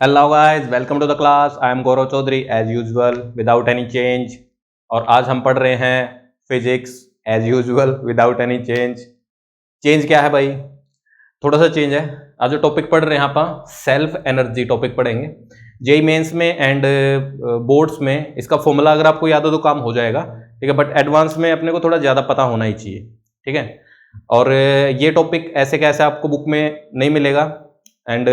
Hello guys, welcome to the class. I am Gaurav Chaudhary as usual without any change. और आज हम पढ़ रहे हैं physics as usual without any change. Change क्या है भाई? थोड़ा सा चेंज है। आज जो टॉपिक पढ़ रहे हैं आप सेल्फ एनर्जी टॉपिक पढ़ेंगे। जेई मेंस में एंड बोर्ड्स में इसका फॉर्मूला अगर आपको याद हो तो काम हो जाएगा, ठीक है, बट एडवांस में अपने को थोड़ा ज़्यादा पता होना ही चाहिए, ठीक है। और ये टॉपिक ऐसे कैसे आपको बुक में नहीं मिलेगा एंड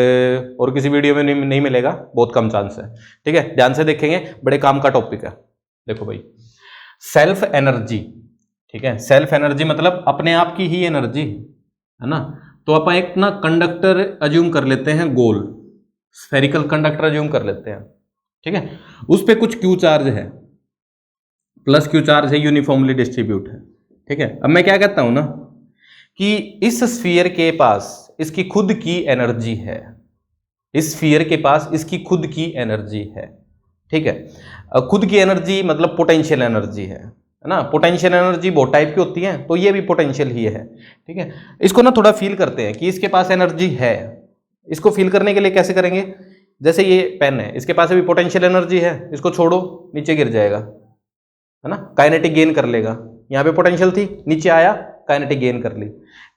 और किसी वीडियो में नहीं मिलेगा, बहुत कम चांस है, ठीक है। ध्यान से देखेंगे, बड़े काम का टॉपिक है। देखो भाई, सेल्फ एनर्जी, ठीक है। सेल्फ एनर्जी मतलब अपने आप की ही एनर्जी, है ना। तो आप एक ना कंडक्टर अज्यूम कर लेते हैं, गोल स्फेरिकल कंडक्टर अज्यूम कर लेते हैं, ठीक है। उस पे कुछ क्यू चार्ज है, प्लस क्यू चार्ज है, यूनिफॉर्मली डिस्ट्रीब्यूट है, ठीक है। अब मैं क्या कहता हूं ना कि इस स्फीयर के पास इसकी खुद की एनर्जी है, इस स्फीयर के पास इसकी खुद की एनर्जी है, ठीक है। खुद की एनर्जी मतलब पोटेंशियल एनर्जी है ना। पोटेंशियल एनर्जी बहुत टाइप की होती है, तो ये भी पोटेंशियल ही है, ठीक है। इसको ना थोड़ा फील करते हैं कि इसके पास एनर्जी है। इसको फील करने के लिए कैसे करेंगे? जैसे ये पेन है, इसके पास भी पोटेंशियल एनर्जी है, इसको छोड़ो नीचे गिर जाएगा, है ना, काइनेटिक गेन कर लेगा। यहाँ पे पोटेंशियल थी, नीचे आया, काइनेटिक गेन कर ली,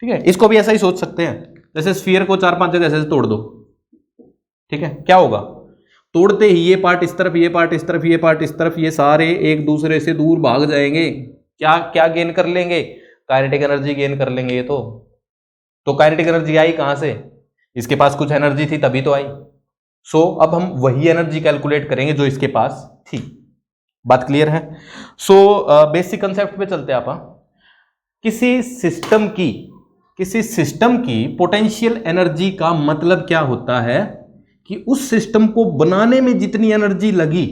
ठीक है। इसको भी ऐसा ही सोच सकते हैं, जैसे स्फीयर को 4-5 जगह ऐसे तोड़ दो, ठीक है। क्या होगा? तोड़ते ही ये पार्ट इस तरफ, ये पार्ट इस तरफ, ये पार्ट इस तरफ, ये सारे एक दूसरे से दूर भाग जाएंगे। क्या क्या गेन कर लेंगे? काइनेटिक एनर्जी गेन कर लेंगे। ये तो काइनेटिक एनर्जी आई कहां से? इसके पास कुछ एनर्जी थी तभी तो आई। सो अब हम वही एनर्जी कैलकुलेट करेंगे जो इसके पास थी। बात क्लियर है? सो बेसिक कंसेप्ट पे चलते हैं आप। किसी सिस्टम की पोटेंशियल एनर्जी का मतलब क्या होता है कि उस सिस्टम को बनाने में जितनी एनर्जी लगी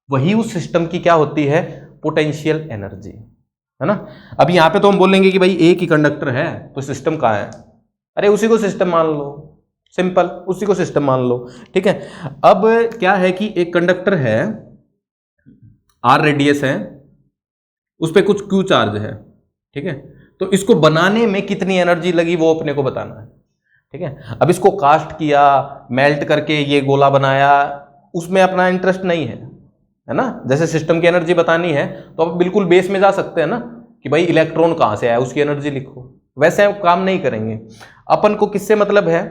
वही उस सिस्टम की क्या होती है? पोटेंशियल एनर्जी, है ना। अब यहां पे तो हम बोलेंगे कि भाई एक ही कंडक्टर है तो सिस्टम कहां है? अरे उसी को सिस्टम मान लो, सिंपल, उसी को सिस्टम मान लो, ठीक है। अब क्या है कि एक कंडक्टर है, आर रेडियस है, उस पर कुछ क्यू चार्ज है, ठीक है। तो इसको बनाने में कितनी एनर्जी लगी वो अपने को बताना है, ठीक है। अब इसको कास्ट किया, मेल्ट करके ये गोला बनाया, उसमें अपना इंटरेस्ट नहीं है ना। जैसे सिस्टम की एनर्जी बतानी है तो आप बिल्कुल बेस में जा सकते हैं ना कि भाई इलेक्ट्रॉन कहां से आया, उसकी एनर्जी लिखो। वैसे हम काम नहीं करेंगे। अपन को किससे मतलब है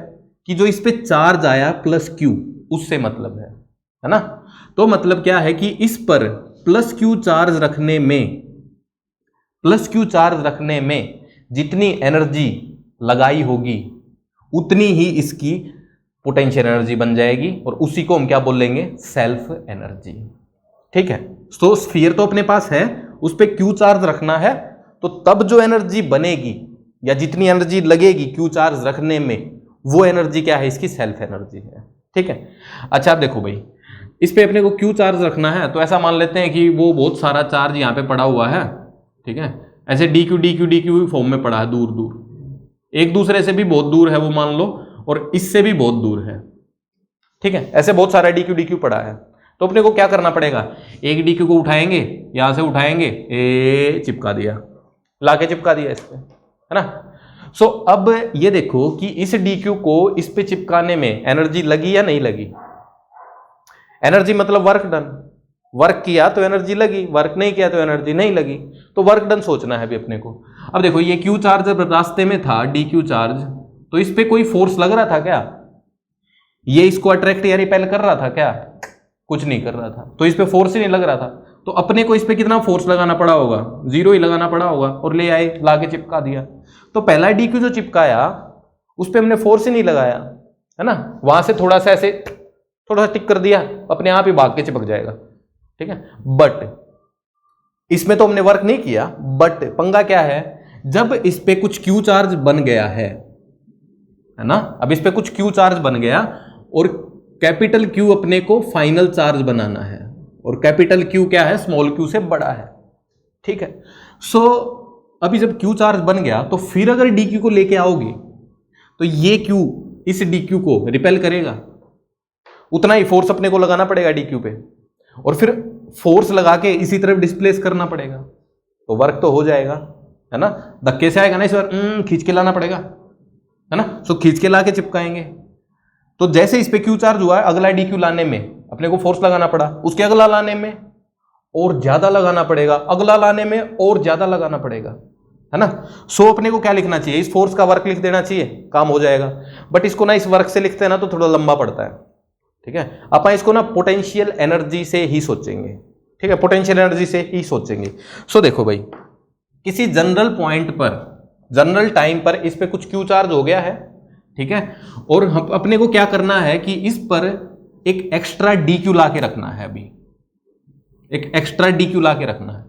कि जो इस पे चार्ज आया प्लस क्यू, उससे मतलब है ना। तो मतलब क्या है कि इस पर प्लस क्यू चार्ज रखने में जितनी एनर्जी लगाई होगी उतनी ही इसकी पोटेंशियल एनर्जी बन जाएगी, और उसी को हम क्या बोलेंगे? सेल्फ एनर्जी, ठीक है। तो स्फीयर तो अपने पास है, उस पर क्यू चार्ज रखना है, तो तब जो एनर्जी बनेगी या जितनी एनर्जी लगेगी क्यू चार्ज रखने में, वो एनर्जी क्या है? इसकी सेल्फ एनर्जी है, ठीक है। अच्छा, आप देखो भाई, इस पे अपने को क्यू चार्ज रखना है, तो ऐसा मान लेते हैं कि वो बहुत सारा चार्ज यहाँ पे पड़ा हुआ है, ठीक है। ऐसे डी क्यू फॉर्म में पड़ा है, दूर दूर, एक दूसरे से भी बहुत दूर है वो मान लो, और इससे भी बहुत दूर है, ठीक है। ऐसे बहुत सारा डी क्यू पड़ा है, तो अपने को क्या करना पड़ेगा? एक डी क्यू को उठाएंगे, यहां से उठाएंगे, चिपका दिया, लाके चिपका दिया इस पे, है ना। सो अब ये देखो कि इस डी क्यू को इस पे चिपकाने में एनर्जी लगी या नहीं लगी? एनर्जी मतलब वर्क डन। वर्क किया तो एनर्जी लगी, वर्क नहीं किया तो एनर्जी नहीं लगी। तो वर्क डन सोचना है अभी अपने को। अब देखो, ये क्यू चार्ज जब रास्ते में था, डी क्यू चार्ज, तो इस पे कोई फोर्स लग रहा था क्या? ये इसको अट्रैक्ट या रिपेल कर रहा था क्या? कुछ नहीं कर रहा था, तो इस पे फोर्स ही नहीं लग रहा था। तो अपने को इस पे कितना फोर्स लगाना पड़ा होगा? 0 ही लगाना पड़ा होगा, और ले आए, लाके चिपका दिया। तो पहला डी क्यू जो चिपकाया उस पे हमने फोर्स ही नहीं लगाया, है ना। वहां से थोड़ा सा ऐसे थोड़ा सा टिक कर दिया, अपने आप ही भाग के चिपक जाएगा, ठीक है। बट इसमें तो हमने वर्क नहीं किया। बट पंगा क्या है? जब इस पे कुछ क्यू चार्ज बन गया है ना, अब इस पे कुछ क्यू चार्ज बन गया, और कैपिटल क्यू अपने को फाइनल चार्ज बनाना है, और कैपिटल क्यू क्या है? स्मॉल क्यू से बड़ा है, ठीक है। सो अभी जब क्यू चार्ज बन गया, तो फिर अगर डी क्यू को लेके आओगे तो ये क्यू इस डी क्यू को रिपेल करेगा, उतना ही फोर्स अपने को लगाना पड़ेगा डी क्यू पे, और फिर फोर्स लगा के इसी तरफ डिस्प्लेस करना पड़ेगा, तो वर्क तो हो जाएगा, है ना। धक्के से आएगा ना, इस बार खींच के लाना पड़ेगा, है ना। सो खींच के ला के चिपकाएंगे, तो जैसे इस पे क्यू चार्ज हुआ है, अगला डी क्यू लाने में अपने को फोर्स लगाना पड़ा, उसके अगला लाने में और ज्यादा लगाना पड़ेगा, अगला लाने में और ज्यादा लगाना पड़ेगा, है ना। सो अपने को क्या लिखना चाहिए, इस फोर्स का वर्क लिख देना चाहिए, काम हो जाएगा। बट इसको ना इस वर्क से लिखते हैं ना तो थोड़ा लंबा पड़ता है, ठीक है। अपन इसको ना पोटेंशियल एनर्जी से ही सोचेंगे, ठीक है, पोटेंशियल एनर्जी से ही सोचेंगे। सो देखो भाई, किसी जनरल पॉइंट पर, जनरल टाइम पर इस पे कुछ क्यू चार्ज हो गया है, ठीक है, और अपने को क्या करना है कि इस पर एक एक्स्ट्रा डी क्यू ला के रखना है, अभी एक एक्स्ट्रा डी क्यू ला के रखना है।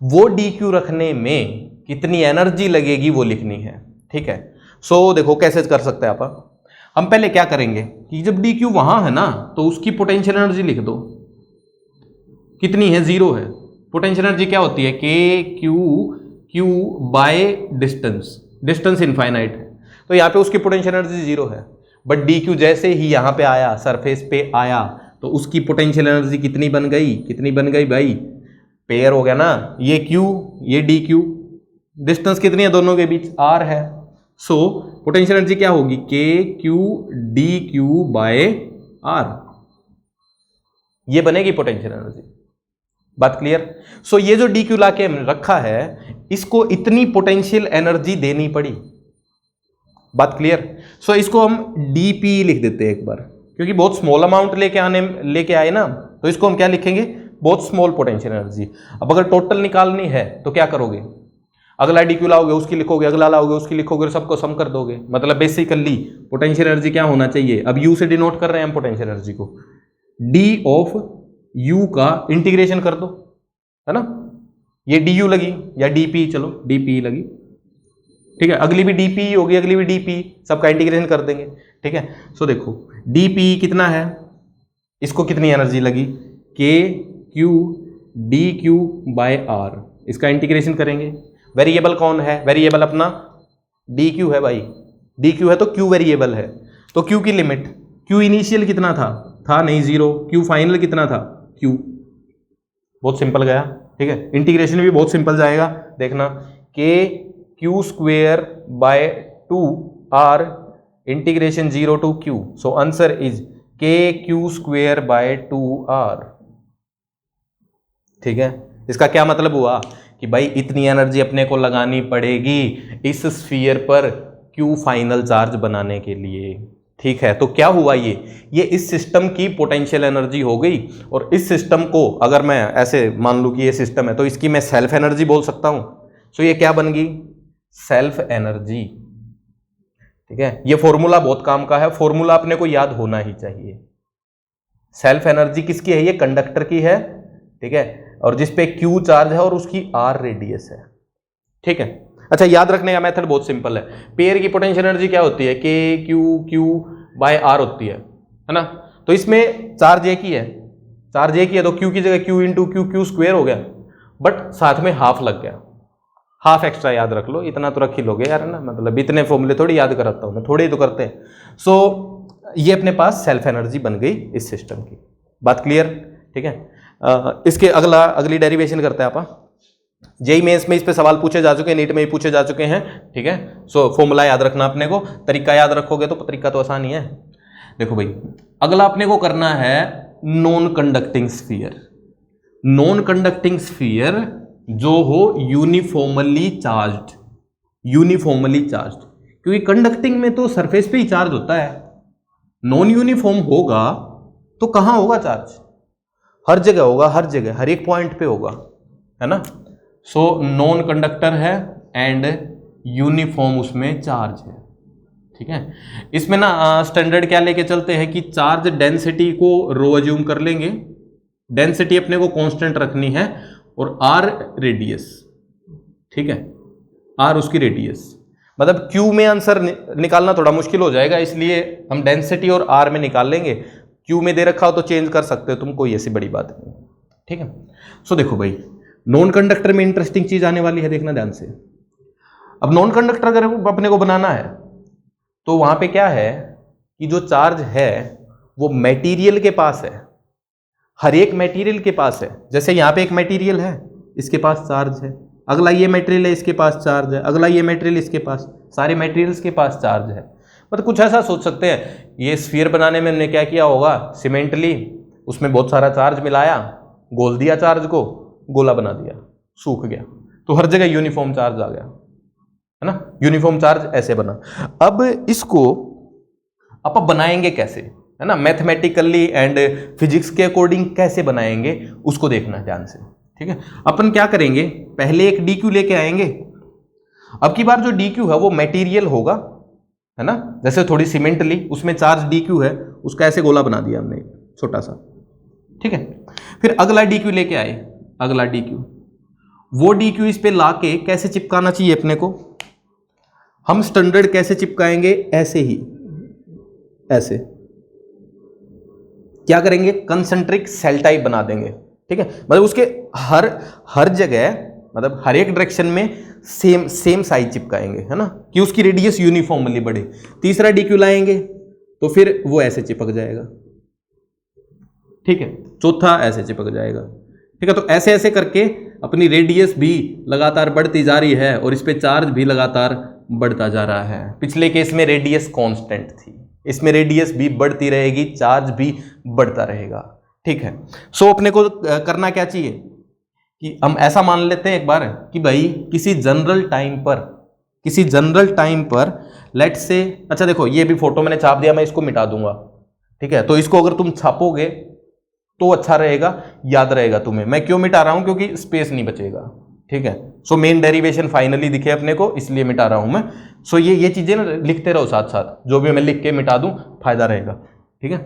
वो डी क्यू रखने में कितनी एनर्जी लगेगी वो लिखनी है, ठीक है। सो देखो कैसे कर सकते हैं आप, हम पहले क्या करेंगे कि जब डी क्यू वहां है ना तो उसकी पोटेंशियल एनर्जी लिख दो, कितनी है, 0 है। पोटेंशियल एनर्जी क्या होती है, के Q by distance, distance infinite है, तो यहाँ पे उसकी पोटेंशियल एनर्जी 0 है। बट डी क्यू जैसे ही यहाँ पे आया, सरफेस पे आया, तो उसकी पोटेंशियल एनर्जी कितनी बन गई, कितनी बन गई भाई, पेयर हो गया ना, ये क्यू ये डी क्यू, डिस्टेंस कितनी है दोनों के बीच, आर है। सो पोटेंशियल एनर्जी क्या होगी, K Q D Q by R, ये बनेगी पोटेंशियल एनर्जी। बात क्लियर। सो ये जो डी क्यू ला के रखा है, इसको इतनी पोटेंशियल एनर्जी देनी पड़ी। बात क्लियर। सो इसको हम डीपी लिख देते हैं एक बार, क्योंकि बहुत स्मॉल अमाउंट लेके आए ना, तो इसको हम क्या लिखेंगे, बहुत स्मॉल पोटेंशियल एनर्जी। अब अगर टोटल निकालनी है तो क्या करोगे, अगला डी क्यू लाओगे उसकी लिखोगे, अगला लाओगे उसकी लिखोगे, सबको सम कर दोगे। मतलब बेसिकली पोटेंशियल एनर्जी क्या होना चाहिए, अब यू से डिनोट कर रहे हैं हम पोटेंशियल एनर्जी को, डी ऑफ यू का इंटीग्रेशन कर दो, है ना। ये डी यू लगी या डीपी, चलो डीपी लगी, ठीक है, अगली भी डीपी होगी, अगली भी डीपी, सबका इंटीग्रेशन कर देंगे, ठीक है। सो देखो डीपी कितना है, इसको कितनी एनर्जी लगी, K Q D Q by R, इसका इंटीग्रेशन करेंगे। वेरिएबल कौन है, वेरिएबल अपना डी क्यू है भाई, डी क्यू है तो क्यू वेरिएबल है, तो क्यू की लिमिट, क्यू इनिशियल कितना था नहीं 0, क्यू फाइनल कितना था, क्यू, बहुत सिंपल गया, ठीक है। इंटीग्रेशन भी बहुत सिंपल जाएगा, देखना, K Q square by 2 R integration 0 to q, so answer is K Q square by 2 R, ठीक है। इसका क्या मतलब हुआ कि भाई इतनी एनर्जी अपने को लगानी पड़ेगी इस स्फीयर पर क्यू फाइनल चार्ज बनाने के लिए, ठीक है। तो क्या हुआ, ये इस सिस्टम की पोटेंशियल एनर्जी हो गई। और इस सिस्टम को अगर मैं ऐसे मान लूं कि ये सिस्टम है, तो इसकी मैं सेल्फ एनर्जी बोल सकता हूं। सो ये क्या बन गई, सेल्फ एनर्जी, ठीक है। ये फॉर्मूला बहुत काम का है, फॉर्मूला अपने को याद होना ही चाहिए। सेल्फ एनर्जी किसकी है, ये कंडक्टर की है, ठीक है, और जिसपे क्यू चार्ज है और उसकी आर रेडियस है, ठीक है। अच्छा, याद रखने का मेथड बहुत सिंपल है। पेयर की पोटेंशियल एनर्जी क्या होती है, के क्यू बाय आर होती है ना। तो इसमें चार्ज एक ही है, चार्ज एक ही है, तो क्यू की जगह क्यू इंटू क्यू स्क्वेयर हो गया, बट साथ में हाफ लग गया, हाफ एक्स्ट्रा याद रख लो, इतना तो रख ही लोगे यार, ना, मतलब इतने फॉर्मूले थोड़ी याद कराता हूं मैं, थोड़े ही तो करते हैं। सो ये अपने पास सेल्फ एनर्जी बन गई इस सिस्टम की। बात क्लियर, ठीक है। इसके अगली डेरिवेशन करते हैं आप। जेई मेंस में इस पे सवाल पूछे जा चुके हैं, नीट में ही पूछे जा चुके हैं, ठीक है। सो फॉर्मूला याद रखना अपने को, तरीका याद रखोगे तो तरीका तो आसान ही है। देखो भाई, अगला अपने को करना है non conducting sphere. Non conducting sphere जो हो यूनिफॉर्मली चार्ज्ड, यूनिफॉर्मली चार्ज्ड, क्योंकि कंडक्टिंग में तो सरफेस पे ही चार्ज होता है, नॉन यूनिफॉर्म होगा तो कहां होगा चार्ज, हर जगह होगा, हर जगह, हर एक पॉइंट पे होगा, है ना। सो नॉन कंडक्टर है एंड यूनिफॉर्म उसमें चार्ज है, ठीक है। इसमें ना स्टैंडर्ड क्या लेके चलते हैं कि चार्ज डेंसिटी को रो अज्यूम कर लेंगे, डेंसिटी अपने को कांस्टेंट रखनी है, और आर रेडियस, ठीक है, आर उसकी रेडियस। मतलब क्यू में आंसर निकालना थोड़ा मुश्किल हो जाएगा, इसलिए हम डेंसिटी और आर में निकाल लेंगे। क्यू में दे रखा हो तो चेंज कर सकते हो तुम, कोई ऐसी बड़ी बात नहीं, ठीक है। सो देखो भाई, नॉन कंडक्टर में इंटरेस्टिंग चीज आने वाली है, देखना ध्यान से। अब नॉन कंडक्टर अगर अपने को बनाना है तो वहां पे क्या है कि जो चार्ज है वो मटेरियल के पास है, हर एक मटेरियल के पास है। जैसे यहां पे एक मटेरियल है, इसके पास चार्ज है, अगला ये मटेरियल है, इसके पास चार्ज है, अगला ये मटेरियल, इसके पास, सारे मटेरियल्स के पास चार्ज है। मतलब कुछ ऐसा सोच सकते हैं, ये स्फीयर बनाने में हमने क्या किया होगा, सीमेंट ली, उसमें बहुत सारा चार्ज मिलाया, गोल दिया चार्ज को, गोला बना दिया, सूख गया, तो हर जगह यूनिफॉर्म चार्ज आ गया, है ना, यूनिफॉर्म चार्ज ऐसे बना। अब इसको आप बनाएंगे कैसे, है ना, मैथमेटिकली एंड फिजिक्स के अकॉर्डिंग कैसे बनाएंगे उसको देखना ध्यान से, ठीक है। अपन क्या करेंगे, पहले एक डी क्यू लेके आएंगे। अब की बार जो डी क्यू है वो मटेरियल होगा, है ना, जैसे थोड़ी सीमेंट ली, उसमें चार्ज डी क्यू है, उसका ऐसे गोला बना दिया हमने छोटा सा, ठीक है। फिर अगला डी क्यू लेके आए, अगला डी क्यू, वो डी क्यू इस पे लाके कैसे चिपकाना चाहिए अपने को, हम स्टैंडर्ड कैसे चिपकाएंगे, ऐसे ही, ऐसे क्या करेंगे, कंसेंट्रिक सेल टाइप बना देंगे, ठीक है। मतलब उसके हर जगह, मतलब हर एक डायरेक्शन में सेम साइज चिपकाएंगे, है ना, कि उसकी रेडियस यूनिफॉर्मली बढ़े। तीसरा डीक्यू लाएंगे तो फिर वो ऐसे चिपक जाएगा, ठीक है। चौथा ऐसे चिपक जाएगा, ठीक है। तो ऐसे ऐसे करके अपनी रेडियस भी लगातार बढ़ती जा रही है और इस पे चार्ज भी लगातार बढ़ता जा रहा है। पिछले केस में रेडियस कांस्टेंट थी, इसमें रेडियस भी बढ़ती रहेगी, चार्ज भी बढ़ता रहेगा, ठीक है। सो अपने को करना क्या चाहिए कि हम ऐसा मान लेते हैं एक बार कि भाई किसी जनरल टाइम पर लेट से, अच्छा देखो ये भी फोटो मैंने छाप दिया, मैं इसको मिटा दूंगा, ठीक है। तो इसको अगर तुम छापोगे तो अच्छा रहेगा, याद रहेगा तुम्हें। मैं क्यों मिटा रहा हूं, क्योंकि स्पेस नहीं बचेगा, ठीक है। सो मेन डेरिवेशन फाइनली दिखे अपने को, इसलिए मिटा रहा हूं मैं। सो ये चीजें ना लिखते रहो साथ साथ, जो भी मैं लिख के मिटा दूं फायदा रहेगा, ठीक है।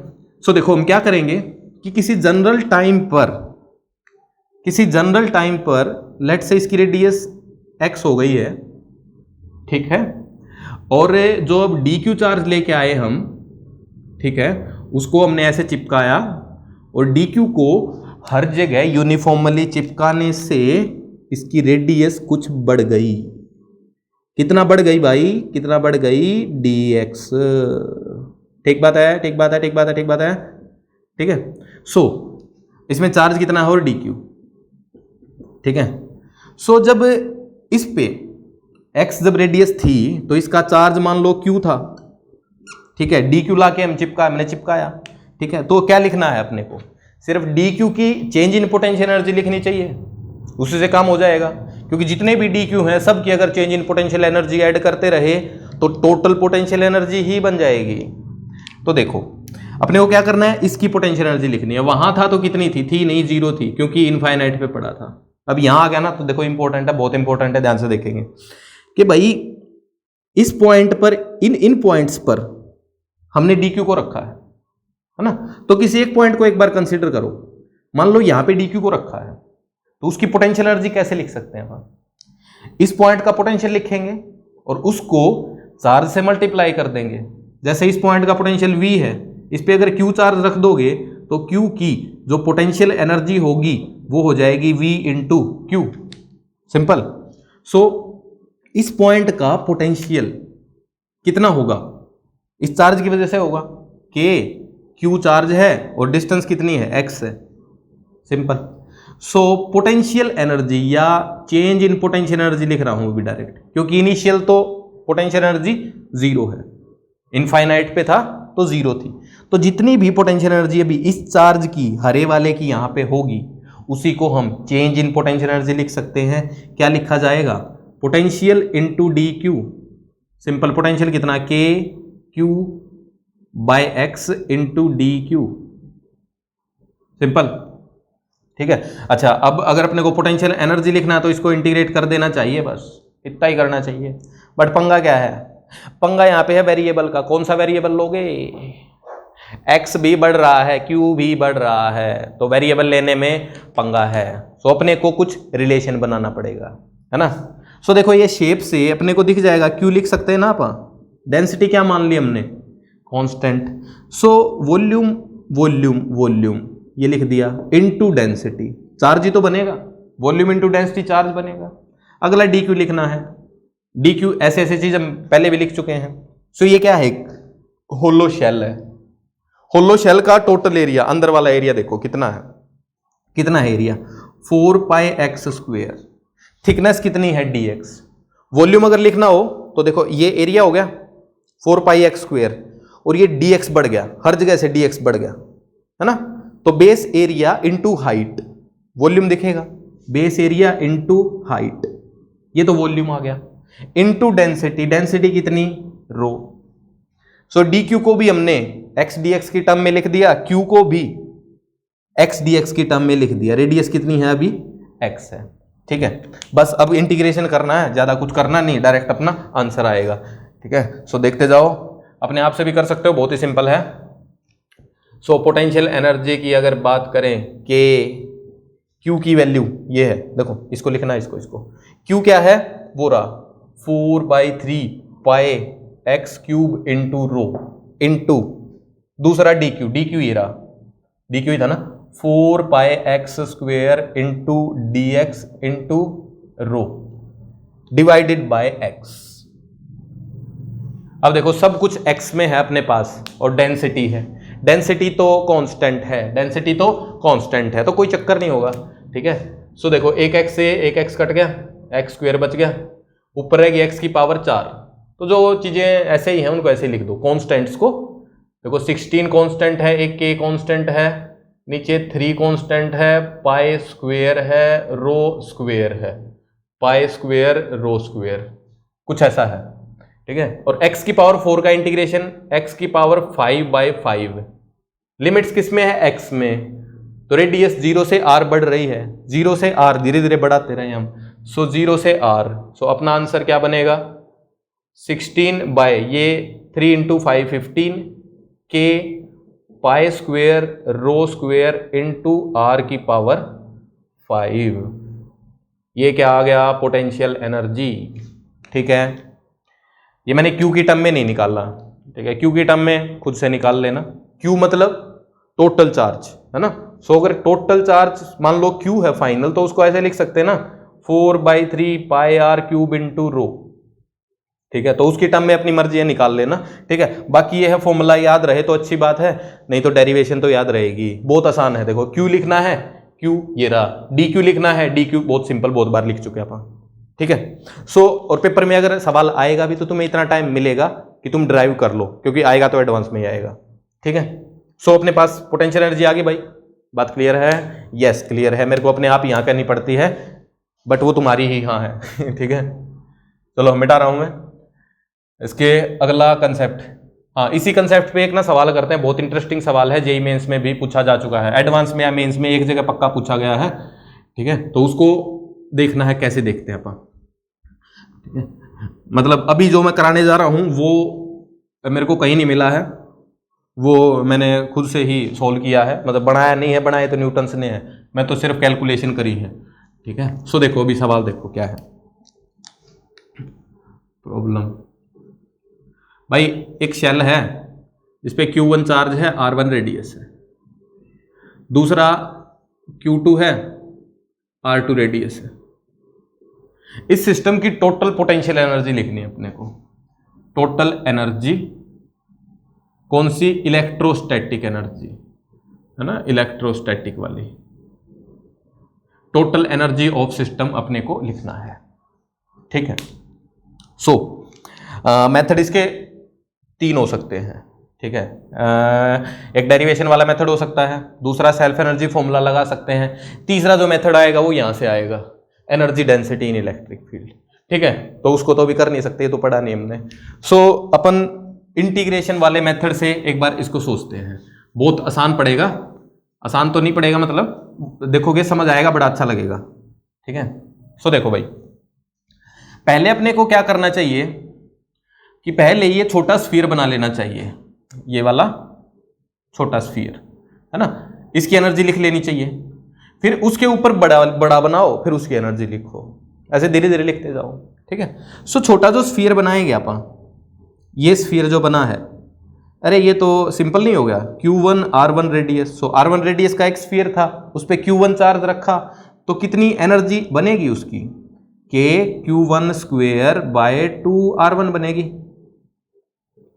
सो देखो हम क्या करेंगे कि किसी जनरल टाइम पर लेट से इसकी रेडियस x हो गई है, ठीक है। और जो अब डी क्यू चार्ज लेके आए हम, ठीक है, उसको हमने ऐसे चिपकाया और डी क्यू को हर जगह यूनिफॉर्मली चिपकाने से इसकी रेडियस कुछ बढ़ गई। कितना बढ़ गई भाई, कितना बढ़ गई, dx। ठीक बात है, ठीक बात है, ठीक बात है, ठीक बात है, ठीक है। सो इसमें चार्ज कितना है, और डी क्यू, ठीक है। सो जब इस पे x जब रेडियस थी तो इसका चार्ज मान लो q था, ठीक है। डी क्यू ला के हमने चिपकाया, ठीक है। तो क्या लिखना है अपने को, सिर्फ डी क्यू की चेंज इन पोटेंशियल एनर्जी लिखनी चाहिए, उसी से काम हो जाएगा। क्योंकि जितने भी डी क्यू हैं सब की अगर change in potential energy add करते रहे तो टोटल पोटेंशियल एनर्जी ही बन जाएगी। तो देखो अपने को क्या करना है, इसकी पोटेंशियल एनर्जी लिखनी है। वहां था तो कितनी थी नहीं, 0 थी, क्योंकि इनफाइनाइट पे पड़ा था। अब यहां आ गया ना, तो देखो इंपॉर्टेंट है, बहुत इंपॉर्टेंट है, ध्यान से देखेंगे कि भाई इस पॉइंट पर, इन पॉइंट्स पर हमने डी क्यू को रखा है ना। तो किसी एक पॉइंट को एक बार कंसीडर करो, मान लो यहां पे डी क्यू को रखा है, तो उसकी पोटेंशियल एनर्जी कैसे लिख सकते हैं हम, इस पॉइंट का पोटेंशियल लिखेंगे और उसको चार्ज से मल्टीप्लाई कर देंगे। जैसे इस पॉइंट का पोटेंशियल V है, इस पे अगर Q चार्ज रख दोगे तो Q की जो पोटेंशियल एनर्जी होगी वो हो जाएगी V इंटू Q, सिंपल। सो इस पॉइंट का पोटेंशियल कितना होगा, इस चार्ज की वजह से होगा, Q चार्ज है और डिस्टेंस कितनी है, x है, सिंपल। सो पोटेंशियल एनर्जी या चेंज इन पोटेंशियल एनर्जी लिख रहा हूं अभी डायरेक्ट, क्योंकि इनिशियल तो पोटेंशियल एनर्जी 0 है, इनफाइनाइट पे था तो 0 थी। तो जितनी भी पोटेंशियल एनर्जी अभी इस चार्ज की, हरे वाले की यहां पे होगी, उसी को हम चेंज इन पोटेंशियल एनर्जी लिख सकते हैं। क्या लिखा जाएगा, potential into D Q, simple. Potential कितना, K Q by X into D Q, simple, ठीक है। अच्छा अब अगर अपने को पोटेंशियल एनर्जी लिखना है तो इसको इंटीग्रेट कर देना चाहिए, बस इतना ही करना चाहिए। बट पंगा क्या है, पंगा यहाँ पे है वेरिएबल का। कौन सा वेरिएबल लोगे, x भी बढ़ रहा है, q भी बढ़ रहा है, तो वेरिएबल लेने में पंगा है। सो अपने को कुछ रिलेशन बनाना पड़ेगा, है ना। सो देखो ये शेप से अपने को दिख जाएगा, q लिख सकते हैं ना आप। डेंसिटी क्या मान ली हमने, constant. So volume volume volume ये लिख दिया, इनटू डेंसिटी, चार्ज ही तो बनेगा, वॉल्यूम इनटू डेंसिटी चार्ज बनेगा। अगला डी क्यू लिखना है, डी क्यू ऐसे ऐसे चीज हम पहले भी लिख चुके हैं। सो ये क्या है, होलो शेल है। होलो शेल का टोटल एरिया, अंदर वाला एरिया देखो कितना है, कितना है एरिया, 4πx²। थिकनेस कितनी है, dx। वॉल्यूम अगर लिखना हो तो देखो ये एरिया हो गया, 4 पाई एक्स स्क्वेयर, और ये dx बढ़ गया, हर जगह से dx बढ़ गया, है ना। तो base area into height, volume दिखेगा, बेस एरिया इंटू हाइट, ये तो वॉल्यूम आ गया, इंटू डेंसिटी, डेंसिटी कितनी, रो। सो dq को भी हमने x dx की टर्म में लिख दिया, q को भी x dx की टर्म में लिख दिया, रेडियस कितनी है अभी, x है, ठीक है। बस अब इंटीग्रेशन करना है, ज्यादा कुछ करना नहीं, डायरेक्ट अपना आंसर आएगा, ठीक है। सो देखते जाओ, अपने आप से भी कर सकते हो, बहुत ही सिंपल है। सो पोटेंशियल एनर्जी की अगर बात करें कि Q की वैल्यू ये है, देखो इसको लिखना है, इसको Q क्या है, वो रहा 4/3 pi x cube into rho, into दूसरा dq ये रहा, dq ही था ना, 4 pi x square into dx into rho divided by x। अब देखो सब कुछ x में है अपने पास, और डेंसिटी है, डेंसिटी तो कांस्टेंट है, डेंसिटी तो कांस्टेंट है, तो कोई चक्कर नहीं होगा, ठीक है। सो देखो एक x से एक x कट गया, एक्स स्क्वेयर बच गया, ऊपर रहेगी x की पावर 4। तो जो चीजें ऐसे ही हैं उनको ऐसे ही लिख दो, कॉन्स्टेंट्स को देखो, 16 कॉन्स्टेंट है, एक k कॉन्स्टेंट है, नीचे 3 कॉन्स्टेंट है, पाई स्क्वेयर है, रो स्क्वेयर है, पाई स्क्वेयर रो स्क्वेयर, कुछ ऐसा है, ठीक है। और x की पावर 4 का इंटीग्रेशन x की पावर 5/5, लिमिट्स किस में है, x में, तो रेडियस 0 से r बढ़ रही है, 0 से r धीरे धीरे बढ़ाते रहे हम, सो 0 से r, सो अपना आंसर क्या बनेगा, 16 बाय ये 3 इंटू 5 15 के पाई स्क्वेयर रो स्क्वेयर इंटू r की पावर 5, ये क्या आ गया, पोटेंशियल एनर्जी, ठीक है। ये मैंने Q की टर्म में नहीं निकाला, ठीक है, Q की टर्म में खुद से निकाल लेना, Q मतलब टोटल चार्ज, है ना। सो अगर टोटल चार्ज मान लो Q है फाइनल, तो उसको ऐसे लिख सकते हैं ना, 4/3 पाई r क्यूब इंटू रो, ठीक है। तो उसकी टर्म में अपनी मर्जी है, निकाल लेना, ठीक है। बाकी ये है फॉर्मूला याद रहे तो अच्छी बात है, नहीं तो डेरिवेशन तो याद रहेगी, बहुत आसान है। देखो Q लिखना है, Q ये रहा, dq लिखना है, dq बहुत सिंपल, बहुत बार लिख चुके हैं अपन, ठीक है। सो और पेपर में अगर सवाल आएगा भी तो तुम्हें इतना टाइम मिलेगा कि तुम ड्राइव कर लो, क्योंकि आएगा तो एडवांस में ही आएगा, ठीक है। सो अपने पास पोटेंशियल एनर्जी आ गई भाई, बात क्लियर है, यस क्लियर है, मेरे को अपने आप यहाँ करनी पड़ती है, बट वो तुम्हारी ही हाँ है, ठीक है। चलो मिटा रहा हूं मैं इसके अगला कंसेप्ट। हाँ, इसी कंसेप्ट पे एक ना सवाल करते हैं, बहुत इंटरेस्टिंग सवाल है, जेईई मेंस में भी पूछा जा चुका है, एडवांस में या मेंस में एक जगह पक्का पूछा गया है, ठीक है। तो उसको देखना है कैसे देखते हैं अपन, ठीक है। मतलब अभी जो मैं कराने जा रहा हूं वो मेरे को कहीं नहीं मिला है, वो मैंने खुद से ही सॉल्व किया है, मतलब बनाया नहीं है, बनाया तो न्यूटन्स ने है, मैं तो सिर्फ कैलकुलेशन करी है, ठीक है। सो देखो अभी सवाल देखो क्या है प्रॉब्लम। भाई एक शेल है जिस पे Q1 चार्ज है, R1 रेडियस है, दूसरा Q2 है, R2 रेडियस है। इस सिस्टम की टोटल पोटेंशियल एनर्जी लिखनी है अपने को, टोटल एनर्जी कौन सी, इलेक्ट्रोस्टैटिक एनर्जी, है ना, इलेक्ट्रोस्टैटिक वाली टोटल एनर्जी ऑफ सिस्टम अपने को लिखना है, ठीक है। सो मेथड इसके 3 हो सकते हैं, ठीक है। एक डेरिवेशन वाला मेथड हो सकता है, दूसरा सेल्फ एनर्जी फॉर्मूला लगा सकते हैं, तीसरा जो मेथड आएगा वो यहां से आएगा, energy density in electric field, ठीक है। तो उसको तो अभी कर नहीं सकते, तो पढ़ा नहीं हमने। सो अपन इंटीग्रेशन वाले मेथड से एक बार इसको सोचते हैं, बहुत आसान पड़ेगा, आसान तो नहीं पड़ेगा, मतलब देखोगे समझ आएगा, बड़ा अच्छा लगेगा, ठीक है। सो देखो भाई, पहले अपने को क्या करना चाहिए कि पहले ये छोटा स्फीयर बना लेना चाहिए, ये वाला छोटा स्फीयर, है ना, इसकी एनर्जी लिख लेनी चाहिए, फिर उसके ऊपर बड़ा बड़ा बनाओ, फिर उसकी एनर्जी लिखो, ऐसे धीरे धीरे लिखते जाओ, ठीक है। सो छोटा जो स्फीयर बनाएंगे अपन, ये स्फीयर जो बना है, अरे ये तो सिंपल नहीं हो गया, Q1 R1 रेडियस, सो R1 रेडियस का एक स्फीयर था, उस पर Q1 चार्ज रखा, तो कितनी एनर्जी बनेगी उसकी, के Q1 स्क्वेयर बाय 2R1 बनेगी,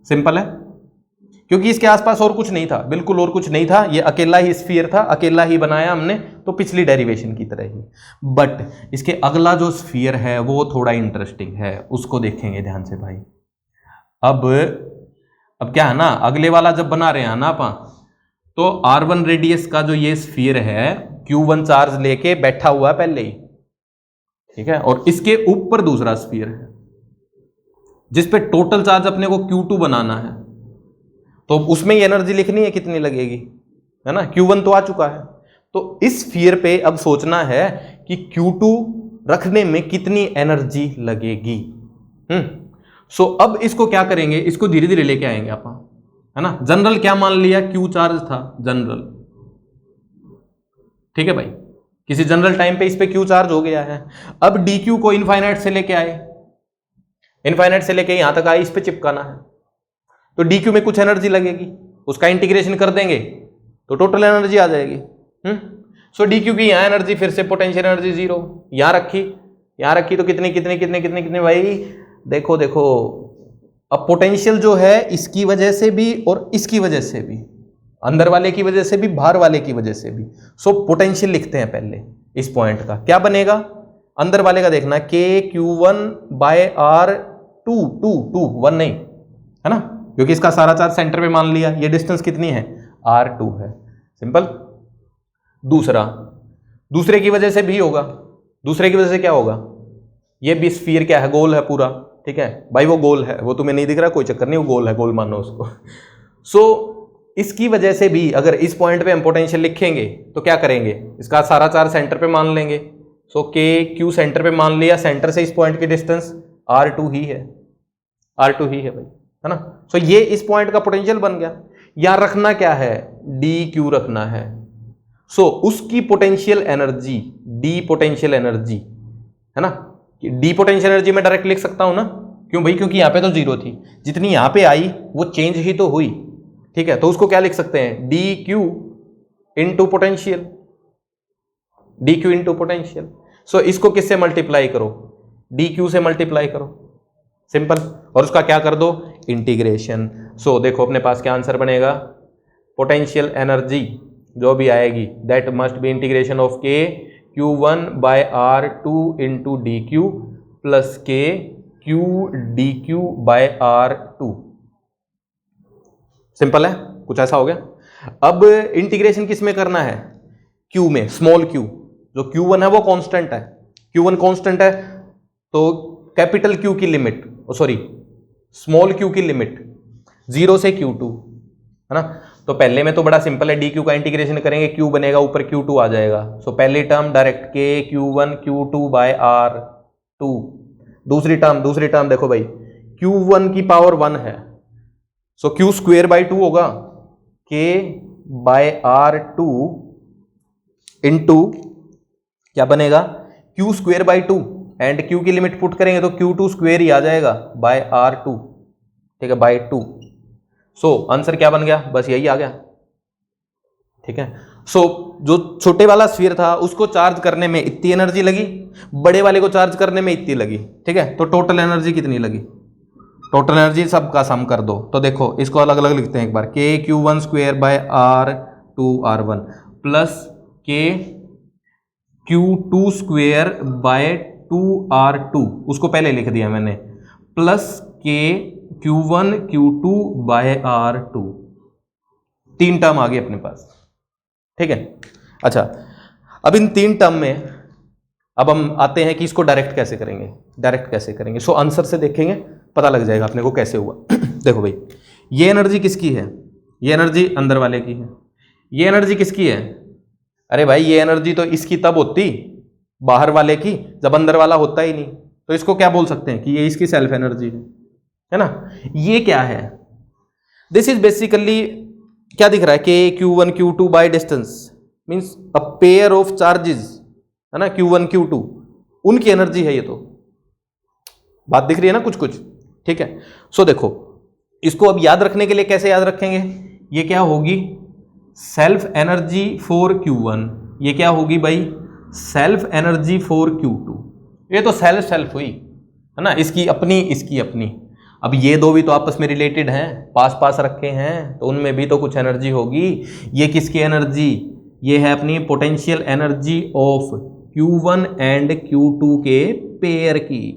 सिंपल है, क्योंकि इसके आसपास और कुछ नहीं था, बिल्कुल और कुछ नहीं था, ये अकेला ही स्फीयर था, अकेला ही बनाया हमने, तो पिछली डेरिवेशन की तरह ही। बट इसके अगला जो स्फीयर है वो थोड़ा इंटरेस्टिंग है, उसको देखेंगे ध्यान से भाई। अब क्या है ना, अगले वाला जब बना रहे हैं ना अपन, तो R1 रेडियस का जो ये स्फीयर है Q1 चार्ज लेके बैठा हुआ है पहले ही, ठीक है, और इसके ऊपर दूसरा स्फीयर है जिसपे टोटल चार्ज अपने को Q2 बनाना है, तो उसमें ही एनर्जी लिखनी है कितनी लगेगी, है ना। Q1 तो आ चुका है, तो इस स्फीयर पे अब सोचना है कि Q2 रखने में कितनी एनर्जी लगेगी। सो अब इसको क्या करेंगे, इसको धीरे धीरे लेके आएंगे आप, है ना। जनरल क्या मान लिया, Q चार्ज था जनरल, ठीक है भाई, किसी जनरल टाइम पे इस पे Q चार्ज हो गया है। अब dQ को इनफाइनाइट से लेके आए, इनफाइनाइट से लेके यहां तक आए, इस पे चिपकाना है, तो dQ में कुछ एनर्जी लगेगी, उसका इंटीग्रेशन कर देंगे तो टोटल एनर्जी आ जाएगी। सो dQ की यहां एनर्जी फिर से पोटेंशियल एनर्जी 0, यहां रखी तो कितनी कितनी कितनी कितनी कितनी भाई, देखो देखो, अब पोटेंशियल जो है इसकी वजह से भी और इसकी वजह से भी, अंदर वाले की वजह से भी बाहर वाले की वजह से भी। सो पोटेंशियल लिखते हैं पहले, इस पॉइंट का क्या बनेगा, अंदर वाले का देखना है K Q1/R2 नहीं है ना, क्योंकि इसका सारा चार्ज सेंटर पे मान लिया, ये डिस्टेंस कितनी है R2 है, सिंपल। दूसरे की वजह से भी होगा, दूसरे की वजह से क्या होगा, ये भी स्फीयर क्या है, गोल है पूरा, ठीक है भाई, वो गोल है, वो तुम्हें नहीं दिख रहा कोई चक्कर नहीं, वो गोल है, गोल मानो उसको। सो इसकी वजह से भी अगर इस पॉइंट पे हम पोटेंशियल लिखेंगे तो क्या करेंगे, इसका सारा चार्ज सेंटर पे मान लेंगे। सो Q सेंटर पे मान लिया, सेंटर से इस पॉइंट की डिस्टेंस R2 ही है, R2 ही है भाई, है ना। सो ये इस पॉइंट का पोटेंशियल बन गया। यहां रखना क्या है, dQ रखना है। सो उसकी potential energy, D potential energy, है ना, D पोटेंशियल एनर्जी में डायरेक्ट लिख सकता हूं ना, क्यों भाई, क्योंकि यहां पे तो 0 थी, जितनी यहां पे आई वो चेंज ही तो हुई, ठीक है, तो उसको क्या लिख सकते हैं, dQ into potential, dQ into potential. So इसको किससे मल्टीप्लाई करो, dQ से मल्टीप्लाई करो, सिंपल, और उसका क्या कर दो, इंटीग्रेशन। सो देखो अपने पास क्या आंसर बनेगा, पोटेंशियल एनर्जी जो भी आएगी that must be integration of K Q1/R2 into dQ plus K Q dQ/R2, simple है, कुछ ऐसा हो गया। अब इंटीग्रेशन किस में करना है, Q में, स्मॉल q, जो Q1 है वो कांस्टेंट है, Q1 कांस्टेंट है, तो कैपिटल Q की लिमिट, सॉरी स्मॉल q की लिमिट 0 से Q2, है ना। तो पहले में तो बड़ा सिंपल है, dQ का इंटीग्रेशन करेंगे, Q बनेगा, ऊपर Q2 आ जाएगा। सो पहली term direct K Q1 Q2/R2, दूसरी टर्म देखो भाई, Q1 की पावर 1 है, सो Q²/2 होगा, K/R2 इंटू क्या बनेगा, Q²/2, एंड Q की लिमिट पुट करेंगे तो Q2² ही आ जाएगा बाय R2, ठीक है, बाय 2। सो आंसर क्या बन गया, बस यही आ गया, ठीक है। सो जो छोटे वाला स्फीयर था उसको चार्ज करने में इतनी एनर्जी लगी, बड़े वाले को चार्ज करने में इतनी लगी, ठीक है, तो टोटल एनर्जी कितनी लगी, टोटल एनर्जी सबका सम कर दो। तो देखो इसको अलग अलग लिखते हैं एक बार, K Q1²/R2R1 plus K Q2²/2R2, उसको पहले लिख दिया मैंने, plus K Q1 Q2/R2, 3 term आ गई अपने पास, ठीक है। अच्छा, अब इन 3 टर्म में अब हम आते हैं कि इसको डायरेक्ट कैसे करेंगे, सो आंसर से देखेंगे, पता लग जाएगा अपने को कैसे हुआ। देखो भाई, ये एनर्जी किसकी है, ये एनर्जी अंदर वाले की है, ये एनर्जी किसकी है, अरे भाई ये एनर्जी तो इसकी तब होती बाहर वाले की जब अंदर वाला होता ही नहीं, तो इसको क्या बोल सकते हैं कि ये इसकी सेल्फ एनर्जी है ना। ये क्या है, दिस इज बेसिकली क्या दिख रहा है, K Q1 Q2 by distance means a pair of charges, है ना, Q1 Q2, उनकी एनर्जी है ये, तो बात दिख रही है ना कुछ कुछ, ठीक है। सो देखो इसको अब याद रखने के लिए कैसे याद रखेंगे, ये क्या होगी, सेल्फ एनर्जी फॉर Q1, ये क्या होगी भाई, सेल्फ एनर्जी फॉर Q2, ये तो सेल्फ हुई, है ना, इसकी अपनी। अब ये दो भी तो आपस में रिलेटेड हैं, पास रखे हैं, तो उनमें भी तो कुछ एनर्जी होगी। ये किसकी एनर्जी, ये है अपनी potential energy of Q1 and Q2 के पेयर की,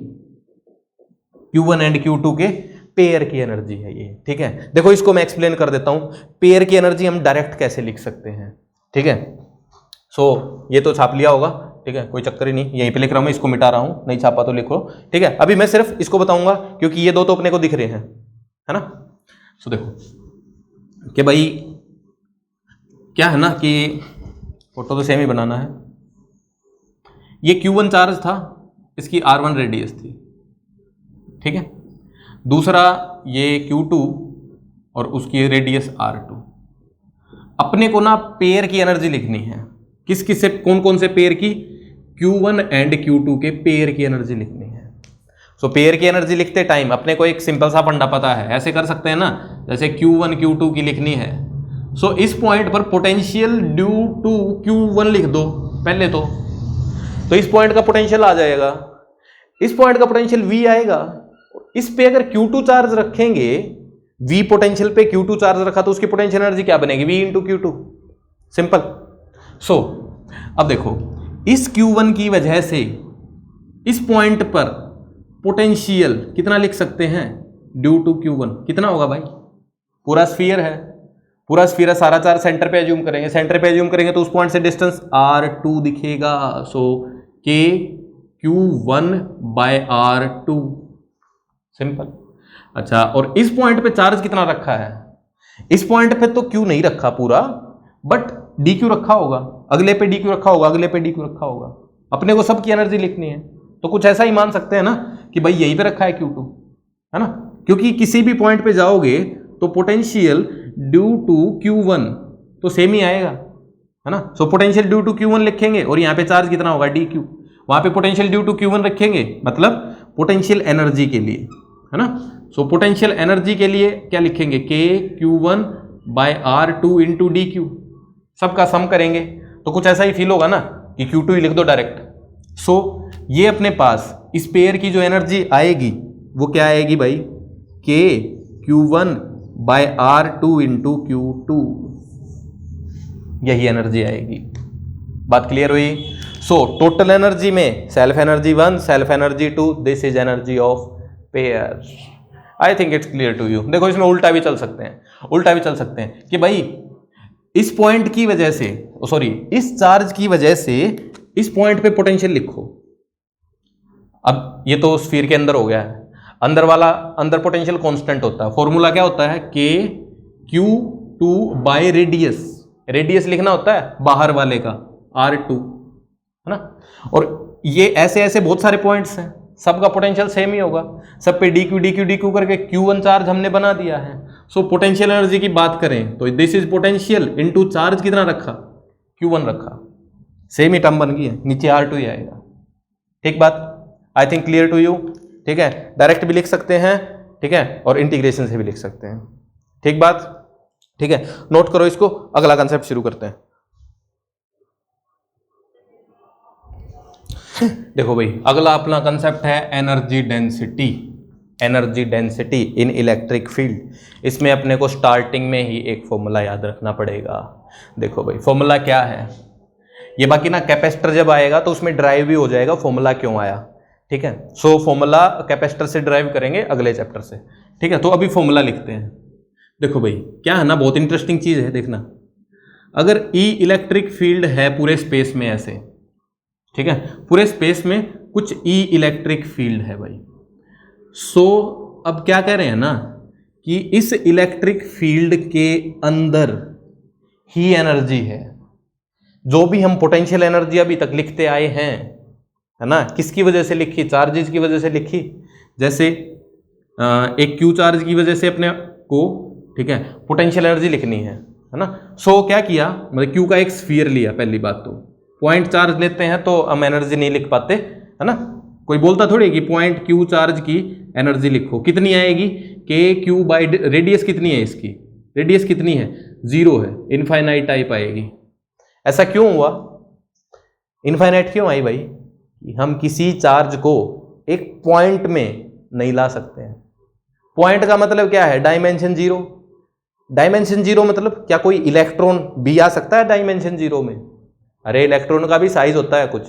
Q1 एंड Q2 के पेयर की एनर्जी है ये, ठीक है। देखो इसको मैं एक्सप्लेन कर देता हूं, पेयर की एनर्जी हम डायरेक्ट कैसे लिख सकते हैं, ठीक है। सो ये तो छाप लिया होगा, ठीक है, कोई चक्कर ही नहीं, यहीं पे लिख रहा हूं मैं, इसको मिटा रहा हूं, नहीं छापा तो लिखो, ठीक है। अभी मैं सिर्फ इसको बताऊंगा क्योंकि ये दो तो अपने को दिख रहे हैं, है ना। सो देखो कि भाई क्या है ना कि फोटो तो सेम ही बनाना है। ये Q1 चार्ज था, इसकी R1 रेडियस थी, ठीक है। दूसरा ये Q2 और उसकी रेडियस R2। अपने को ना पेयर की एनर्जी लिखनी है, किस किस से, कौन कौन से पेयर की, Q1 एंड Q2 के पेयर की एनर्जी लिखनी है। सो पेयर की एनर्जी लिखते टाइम अपने को एक सिंपल सा फंडा पता है, ऐसे कर सकते हैं ना, जैसे Q1 Q2 की लिखनी है। सो इस पॉइंट पर पोटेंशियल ड्यू टू Q1 लिख दो पहले तो इस पॉइंट का पोटेंशियल आ जाएगा, इस पॉइंट का पोटेंशियल V आएगा। इस पे अगर Q2 चार्ज रखेंगे, V पोटेंशियल पे Q2 चार्ज रखा तो उसकी पोटेंशियल एनर्जी क्या बनेगी, V इंटू Q2, सिंपल। सो अब देखो इस Q1 की वजह से इस पॉइंट पर पोटेंशियल कितना लिख सकते हैं, ड्यू टू Q1 कितना होगा भाई, पूरा स्फीयर है, पूरा स्फीयर है, सारा चार्ज सेंटर पे एज्यूम करेंगे, सेंटर पे एज्यूम करेंगे तो उस पॉइंट से डिस्टेंस R2 दिखेगा। So K Q1 by R2, simple. अच्छा, और इस पॉइंट पे चार्ज कितना रखा है, इस पॉइंट पे तो Q नहीं रखा पूरा, बट DQ रखा होगा, अगले पे DQ रखा होगा, अगले पे DQ रखा होगा। अपने को सबकी एनर्जी लिखनी है तो कुछ ऐसा ही मान सकते हैं ना कि भाई यहीं पे रखा है Q2, है ना, क्योंकि किसी भी पॉइंट पे जाओगे तो पोटेंशियल ड्यू टू Q1 तो सेम ही आएगा, है ना। So potential due to Q1 लिखेंगे और यहाँ पे चार्ज कितना होगा, DQ, वहां पे पोटेंशियल ड्यू टू Q1 रखेंगे, मतलब पोटेंशियल एनर्जी के लिए, है ना। सो पोटेंशियल एनर्जी के लिए क्या लिखेंगे, K Q1 by R2 into DQ, सबका सम करेंगे तो कुछ ऐसा ही फील होगा ना कि Q2 ही लिख दो डायरेक्ट। सो ये अपने पास इस पेयर की जो एनर्जी आएगी वो क्या आएगी भाई, K Q1 by R2 into Q2, यही एनर्जी आएगी। बात क्लियर हुई। सो टोटल एनर्जी में self energy 1, self energy 2, this is energy of pair. I think it's clear to you. देखो इसमें उल्टा भी चल सकते हैं, उल्टा भी चल सकते हैं कि भाई इस पॉइंट की वजह से, सॉरी इस चार्ज की वजह से इस पॉइंट पे पोटेंशियल लिखो। अब ये तो स्फीयर के अंदर हो गया है, अंदर पोटेंशियल कांस्टेंट होता है, फॉर्मूला क्या होता है, K Q2 by radius, radius लिखना होता है बाहर वाले का R2, है ना। और ये ऐसे ऐसे बहुत सारे पॉइंट्स हैं, सबका पोटेंशियल सेम ही होगा, सब पे DQ DQ DQ करके Q1 चार्ज हमने बना दिया है। सो पोटेंशियल एनर्जी की बात करें तो this is potential into charge कितना रखा, Q1 रखा, सेम ही टर्म बन गई है, नीचे R2 ही आएगा। ठीक बात, I think clear to you. ठीक है, डायरेक्ट भी लिख सकते हैं, ठीक है, और इंटीग्रेशन से भी लिख सकते हैं। ठीक बात, ठीक है, नोट करो इसको, अगला कंसेप्ट शुरू करते हैं। देखो भाई अगला अपना कंसेप्ट है energy density. Energy density in electric field. इसमें अपने को स्टार्टिंग में ही एक फॉर्मूला याद रखना पड़ेगा। देखो भाई फॉर्मूला क्या है, ये बाकी ना कैपेसिटर जब आएगा तो उसमें ड्राइव भी हो जाएगा फॉर्मूला क्यों आया। ठीक है, सो फॉर्मूला कैपेसिटर से ड्राइव करेंगे अगले चैप्टर से। ठीक है, तो अभी फॉर्मूला लिखते हैं। देखो भाई क्या है ना, बहुत इंटरेस्टिंग चीज है, देखना। अगर ई इलेक्ट्रिक फील्ड है पूरे स्पेस में ऐसे, ठीक है, पूरे स्पेस में कुछ ई इलेक्ट्रिक फील्ड है भाई। सो अब क्या कह रहे हैं ना कि इस इलेक्ट्रिक फील्ड के अंदर ही एनर्जी है। जो भी हम पोटेंशियल एनर्जी अभी तक लिखते आए हैं, है ना, किसकी वजह से लिखी, चार्जेस की वजह से लिखी। जैसे एक क्यू चार्ज की वजह से अपने को, ठीक है, पोटेंशियल एनर्जी लिखनी है ना। सो क्या किया, मतलब क्यू का एक स्फीयर लिया। पहली बात तो पॉइंट चार्ज लेते हैं तो हम एनर्जी नहीं लिख पाते, है ना। कोई बोलता थोड़ी कि पॉइंट क्यू चार्ज की एनर्जी लिखो, कितनी आएगी, के क्यू बाई रेडियस कितनी है, इसकी रेडियस कितनी है, 0 है, इनफाइनाइट टाइप आएगी। ऐसा क्यों हुआ, इनफाइनाइट क्यों आई भाई, हम किसी चार्ज को एक पॉइंट में नहीं ला सकते हैं। पॉइंट का मतलब क्या है, डायमेंशन 0। डायमेंशन 0 मतलब क्या कोई इलेक्ट्रॉन भी आ सकता है डायमेंशन 0 में? अरे इलेक्ट्रॉन का भी साइज होता है कुछ,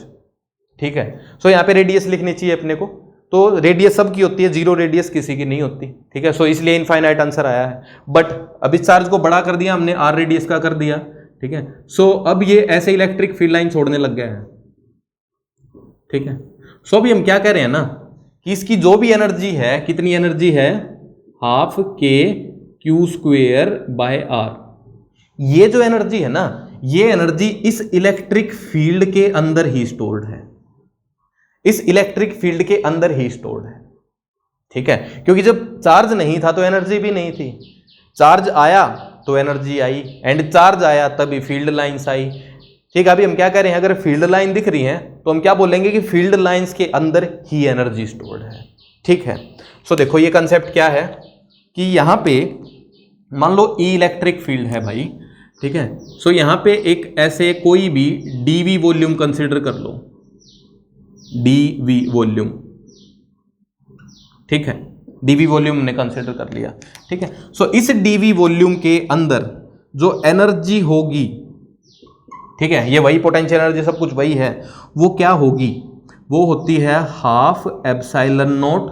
ठीक है। सो यहाँ पे रेडियस लिखनी चाहिए अपने को। तो रेडियस सबकी होती है, जीरो रेडियस किसी की नहीं होती, ठीक है। सो इसलिए इनफाइनाइट आंसर आया है। बट अब इस चार्ज को बड़ा कर दिया हमने, आर रेडियस का कर दिया, ठीक है। सो अब ये ऐसे इलेक्ट्रिक फील्ड लाइन छोड़ने लग गया है, ठीक है। सो अभी हम क्या कह रहे हैं ना कि इसकी जो भी एनर्जी है, कितनी एनर्जी है, half k Q square by R. ये जो एनर्जी है ना, ये एनर्जी इस इलेक्ट्रिक फील्ड के अंदर ही स्टोर्ड है, इस इलेक्ट्रिक फील्ड के अंदर ही स्टोर्ड है, ठीक है। क्योंकि जब चार्ज नहीं था तो एनर्जी भी नहीं थी, चार्ज आया तो एनर्जी आई, एंड चार्ज आया तभी फील्ड लाइंस आई, ठीक है। अभी हम क्या कह रहे हैं, अगर फील्ड लाइन दिख रही है तो हम क्या बोलेंगे कि फील्ड लाइंस के अंदर ही एनर्जी स्टोर्ड है, ठीक है। सो देखो ये कंसेप्ट क्या है कि यहां पे मान लो ई इलेक्ट्रिक फील्ड है भाई, ठीक है। सो यहां पे एक ऐसे कोई भी डीवी वॉल्यूम कंसीडर कर लो, डीवी वॉल्यूम, ठीक है। डीवी वॉल्यूम ने कंसीडर कर लिया, ठीक है। सो इस डीवी वॉल्यूम के अंदर जो एनर्जी होगी, ठीक है, ये वही पोटेंशियल एनर्जी सब कुछ वही है, वो क्या होगी, वो होती है half epsilon not,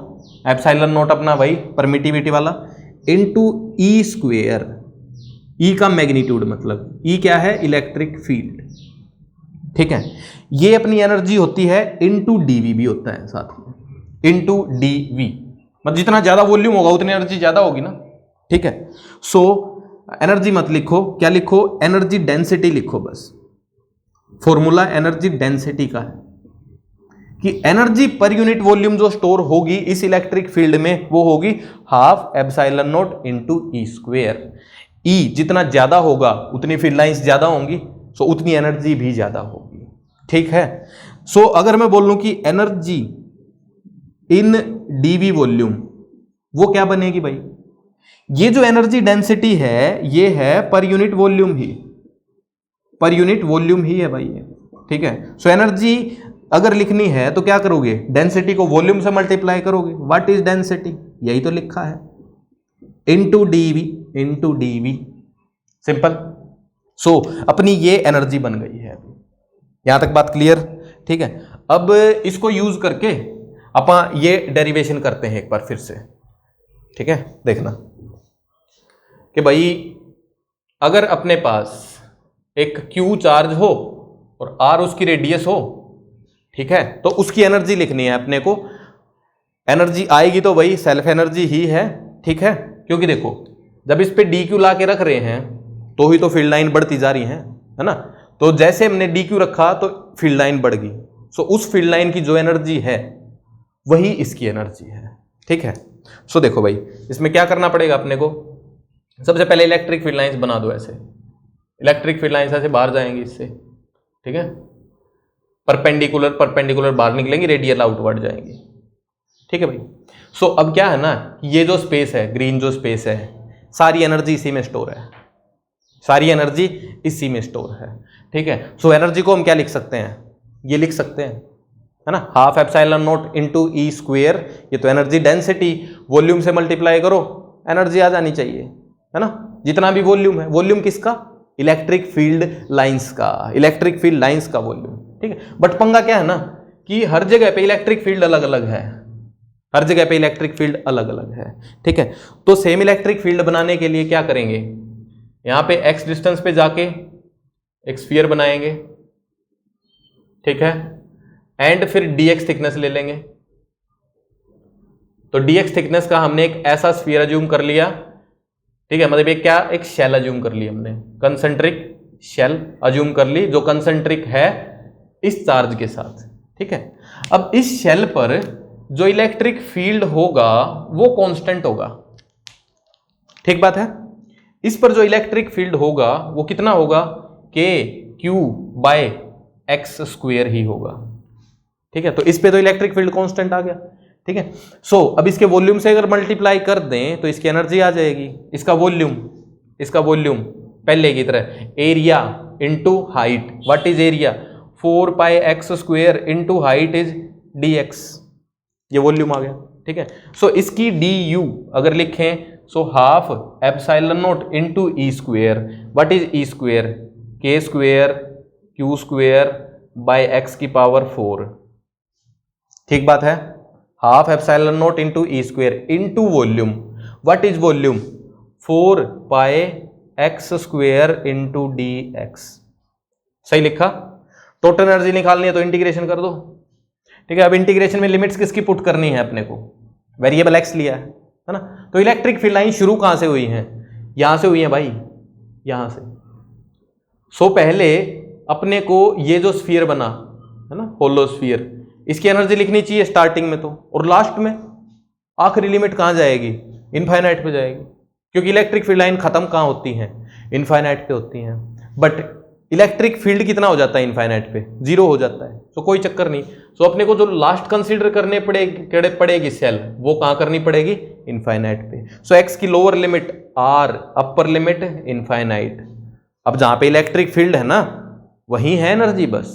epsilon not अपना वही परमिटिविटी वाला, इनटू ई स्क्वेयर, ई का मैग्नीट्यूड मतलब ई क्या है, इलेक्ट्रिक फील्ड, ठीक है। ये अपनी एनर्जी होती है इनटू डीवी भी होता है साथ में, इनटू डीवी, मतलब जितना ज्यादा वॉल्यूम होगा उतनी एनर्जी ज्यादा होगी ना, ठीक है। सो एनर्जी मत लिखो, क्या लिखो, एनर्जी डेंसिटी लिखो बस। फॉर्मूला एनर्जी डेंसिटी का है कि एनर्जी पर यूनिट वॉल्यूम जो स्टोर होगी इस इलेक्ट्रिक फील्ड में वो होगी half epsilon not into E square. E जितना ज्यादा होगा उतनी फील्ड लाइंस ज्यादा होंगी, सो उतनी एनर्जी भी ज्यादा होगी, ठीक है। सो अगर मैं बोल लूं कि एनर्जी इन डीवी वॉल्यूम, वो क्या बनेगी भाई, ये जो एनर्जी डेंसिटी है ये है पर यूनिट वॉल्यूम ही, पर यूनिट वॉल्यूम ही है भाई ये, ठीक है। सो एनर्जी अगर लिखनी है तो क्या करोगे, डेंसिटी को वॉल्यूम से मल्टीप्लाई करोगे, व्हाट इज डेंसिटी, यही तो लिखा है, into dv, into dv, simple. So अपनी ये एनर्जी बन गई है, यहां तक बात क्लियर, ठीक है। अब इसको यूज करके अपन ये डेरिवेशन करते हैं एक बार फिर से, ठीक है। देखना कि भाई अगर अपने पास एक Q चार्ज हो और R उसकी रेडियस हो, ठीक है, तो उसकी एनर्जी लिखनी है अपने को। एनर्जी आएगी तो वही सेल्फ एनर्जी ही है, ठीक है। क्योंकि देखो जब इस पे DQ ला के रख रहे हैं तो ही तो फील्ड लाइन बढ़ती जा रही है ना। तो जैसे हमने DQ रखा तो फील्ड लाइन बढ़ गई, सो उस फील्ड लाइन की जो एनर्जी है वही इसकी एनर्जी है, ठीक है। सो देखो भाई इसमें क्या करना पड़ेगा अपने को, सबसे पहले इलेक्ट्रिक फील्ड लाइंस बना दो, ऐसे इलेक्ट्रिक फील्ड लाइंस ऐसे बाहर जाएंगी इससे, ठीक है, परपेंडिकुलर परपेंडिकुलर बाहर निकलेंगी, रेडियल आउटवर्ड जाएंगी, ठीक है भाई। सो अब क्या है ना, ये जो स्पेस है, ग्रीन जो स्पेस है, सारी एनर्जी इसी में स्टोर है, सारी एनर्जी इसी में स्टोर है, ठीक है। सो एनर्जी को हम क्या लिख सकते हैं, ये लिख सकते हैं, है ना, half epsilon not into E square, ये तो एनर्जी डेंसिटी, वॉल्यूम से मल्टीप्लाई करो एनर्जी आ जानी चाहिए, है ना, जितना भी वॉल्यूम है, वॉल्यूम किसका, इलेक्ट्रिक फील्ड लाइंस का, इलेक्ट्रिक फील्ड लाइंस का वॉल्यूम, ठीक है। बट पंगा क्या है ना कि हर जगह पे इलेक्ट्रिक फील्ड अलग अलग है, हर जगह पे इलेक्ट्रिक फील्ड अलग अलग है, ठीक है। तो सेम इलेक्ट्रिक फील्ड बनाने के लिए क्या करेंगे, यहां पे x डिस्टेंस पे जाके एक स्फीयर बनाएंगे, ठीक है, एंड फिर dx थिकनेस ले लेंगे। तो dx थिकनेस का हमने एक ऐसा स्फीयर अज्यूम कर लिया, ठीक है, मतलब एक क्या, एक शेल अज्यूम कर ली हमने, कंसेंट्रिक शेल अज्यूम कर ली जो कंसेंट्रिक है इस चार्ज के साथ, ठीक है। अब इस शेल पर जो इलेक्ट्रिक फील्ड होगा वो कांस्टेंट होगा, ठीक बात है। इस पर जो इलेक्ट्रिक फील्ड होगा वो कितना होगा, के क्यू बाय एक्स स्क्वेयर ही होगा, ठीक है। तो इस पे तो इलेक्ट्रिक फील्ड कांस्टेंट आ गया, ठीक है। सो अब इसके वॉल्यूम से अगर मल्टीप्लाई कर दें तो इसकी एनर्जी आ जाएगी, इसका वॉल्यूम पहले की तरह, area into height, what is area, 4 pi x square into height is dx, ये वॉल्यूम आ गया, ठीक है। सो इसकी du अगर लिखें, so half epsilon not into E square, what is E square, k square q square by x की power 4, ठीक बात है। Half epsilon not into E square into volume. What is volume? 4 pi x square into d x. सही लिखा। Total energy निकालनी है तो integration कर दो। ठीक है, अब इंटीग्रेशन में लिमिट्स किसकी पुट करनी है अपने को? वेरिएबल एक्स लिया है ना। तो इलेक्ट्रिक फील्ड लाइन शुरू कहां से हुई है? यहां से हुई है भाई, यहां से। सो पहले अपने को ये जो स्फीयर बना है ना, होलो स्फीयर, इसकी एनर्जी लिखनी चाहिए स्टार्टिंग में तो, और लास्ट में आखिरी लिमिट कहां जाएगी? इनफाइनाइट पे जाएगी, क्योंकि इलेक्ट्रिक फील्ड लाइन खत्म कहां होती है? इनफाइनाइट पे होती है। बट इलेक्ट्रिक फील्ड कितना हो जाता है इनफाइनाइट पे? 0 हो जाता है। तो कोई चक्कर नहीं। सो अपने को जो लास्ट कंसीडर करने पड़ेगी सेल, वो कहां करनी पड़ेगी? इनफाइनाइट पे। सो एक्स की lower limit R, upper limit infinite. अब जहां पे इलेक्ट्रिक फील्ड है ना, वही है एनर्जी बस।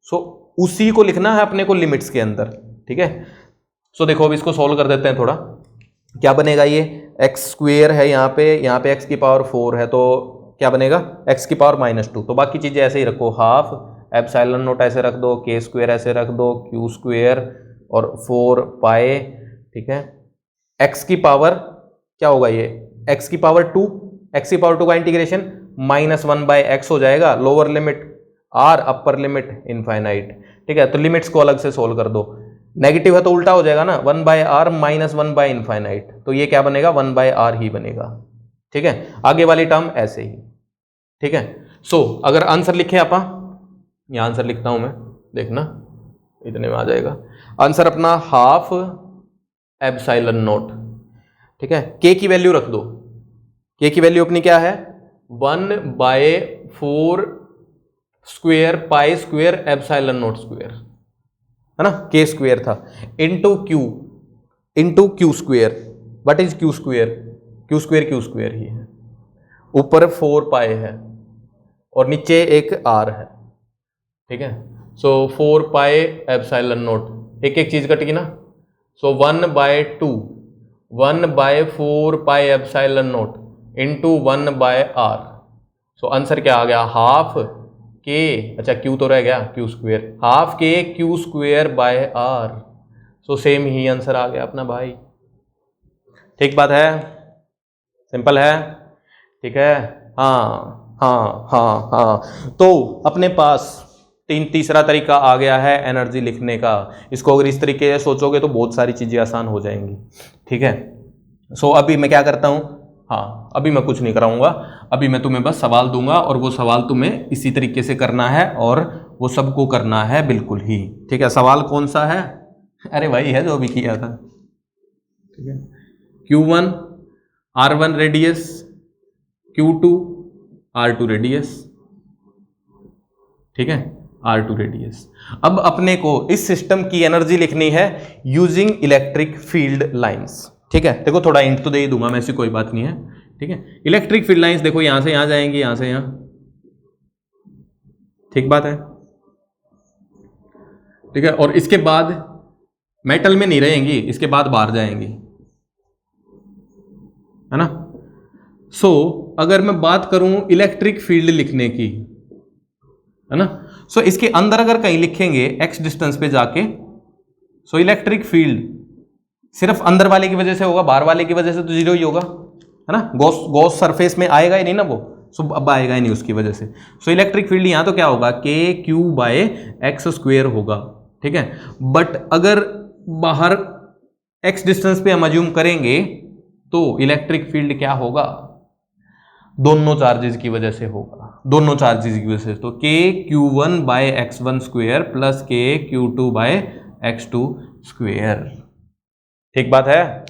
सो उसी को लिखना है अपने को लिमिट्स के अंदर। ठीक है, सो देखो अब इसको सोल्व कर देते हैं थोड़ा। क्या बनेगा? ये एक्स स्क्वेयर है यहाँ पे एक्स की पावर 4 है, तो क्या बनेगा? एक्स की पावर -2। तो बाकी चीजें ऐसे ही रखो, हाफ एप्सिलॉन नॉट ऐसे रख दो, के स्क्वेयर ऐसे रख दो, क्यू स्क्वेयर और 4 पाई। ठीक है, एक्स की पावर क्या होगा? ये एक्स की पावर 2, एक्स की पावर 2 का इंटीग्रेशन -1/x हो जाएगा। Lower limit R, upper limit infinite. ठीक है, तो लिमिट्स को अलग से सोल्व कर दो। नेगेटिव है तो उल्टा हो जाएगा ना, 1/r माइनस 1/इनफाइनाइट। तो ये क्या बनेगा? 1/r ही बनेगा। ठीक है, आगे वाली टर्म ऐसे ही। ठीक है, सो अगर आंसर लिखे आप, यहां आंसर लिखता हूं मैं, देखना इतने में आ जाएगा आंसर अपना, हाफ एप्सिलॉन नॉट। ठीक है, के की वैल्यू रख दो। के की वैल्यू अपनी क्या है? 1/4 square pi square epsilon not square, है ना, के स्क्वेयर था, into q square. What is q square? Q square ही है। ऊपर 4 पाई है और नीचे एक आर है। ठीक है, सो 4 पाई एप्सिलॉन नॉट, एक एक चीज कटेगी ना। सो 1/2, 1/4 pi epsilon not into 1/r। So answer क्या आ गया? हाफ के, अच्छा क्यू तो रह गया, q square, half k Q square by r. So same ही आंसर आ गया अपना भाई। ठीक बात है, सिंपल है। ठीक है, हाँ हाँ हाँ हाँ। तो अपने पास तीसरा तरीका आ गया है एनर्जी लिखने का। इसको अगर इस तरीके से सोचोगे तो बहुत सारी चीजें आसान हो जाएंगी। ठीक है, सो अभी मैं क्या करता हूं, हाँ अभी मैं कुछ नहीं कराऊंगा, अभी मैं तुम्हें बस सवाल दूंगा और वो सवाल तुम्हें इसी तरीके से करना है और वो सबको करना है बिल्कुल ही। ठीक है, सवाल कौन सा है? अरे वही है जो अभी किया था। ठीक है, Q1 R1 radius, Q2 R2 radius. ठीक है, R2 रेडियस। अब अपने को इस सिस्टम की एनर्जी लिखनी है यूजिंग इलेक्ट्रिक फील्ड लाइंस। ठीक है, देखो थोड़ा हिंट तो दे ही दूंगा मैं, ऐसी कोई बात नहीं है। ठीक है, इलेक्ट्रिक फील्ड लाइंस देखो यहां से यहां जाएंगी, यहां से यहां। ठीक बात है। ठीक है, और इसके बाद मेटल में नहीं रहेंगी, इसके बाद बाहर जाएंगी, है ना। सो अगर मैं बात करूं इलेक्ट्रिक फील्ड लिखने की, है ना, सो इसके अंदर अगर कहीं लिखेंगे x डिस्टेंस पे जाके, सो इलेक्ट्रिक फील्ड सिर्फ अंदर वाले की वजह से होगा, बाहर वाले की वजह से तो 0 ही होगा, है ना। गॉस सरफेस में आएगा ही नहीं ना वो, सो अब आएगा ही नहीं उसकी वजह से। सो इलेक्ट्रिक फील्ड यहां तो क्या होगा? KQ/x² होगा। ठीक है, बट अगर बाहर x डिस्टेंस पे हम अज्यूम करेंगे तो इलेक्ट्रिक फील्ड क्या होगा? दोनों चार्जेस की वजह से होगा, दोनों चार्जेस की वजह से। तो KQ1/x1² प्लस KQ2/x2²। ठीक बात है,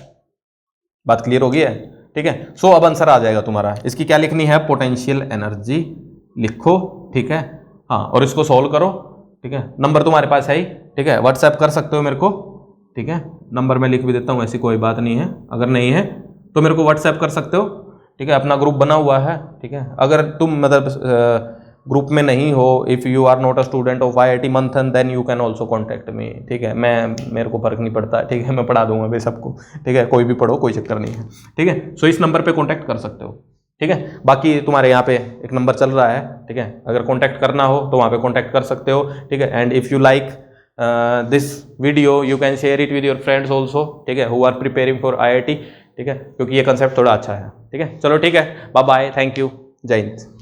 बात क्लियर हो गई है। ठीक है, सो अब आंसर आ जाएगा तुम्हारा। इसकी क्या लिखनी है? पोटेंशियल एनर्जी लिखो। ठीक है, हाँ, और इसको सॉल्व करो। ठीक है, नंबर तुम्हारे पास है ही। ठीक है, व्हाट्सएप कर सकते हो मेरे को। ठीक है, नंबर मैं लिख भी देता हूँ, ऐसी कोई बात नहीं है। अगर नहीं है तो मेरे को व्हाट्सएप कर सकते हो। ठीक है, अपना ग्रुप बना हुआ है। ठीक है, अगर तुम मतलब ग्रुप में नहीं हो, if you are not a student of IIT Manthan, then you can also contact me. ठीक है, मेरे को फर्क नहीं पड़ता। ठीक है, मैं पढ़ा दूंगा भाई सबको। ठीक है, कोई भी पढ़ो, कोई चक्कर नहीं है। ठीक है, सो इस नंबर पे कॉन्टैक्ट कर सकते हो। ठीक है, बाकी तुम्हारे यहाँ पे एक नंबर चल रहा है। ठीक है, अगर कॉन्टैक्ट करना हो तो वहाँ पे कॉन्टैक्ट कर सकते हो। ठीक है, and if you like this video you can share it with your friends also, ठीक है, who are preparing for IIT, ठीक है, क्योंकि ये कंसेप्ट थोड़ा अच्छा है, ठीक है। चलो ठीक है, बाय बाय, थैंक यू, जय हिंद।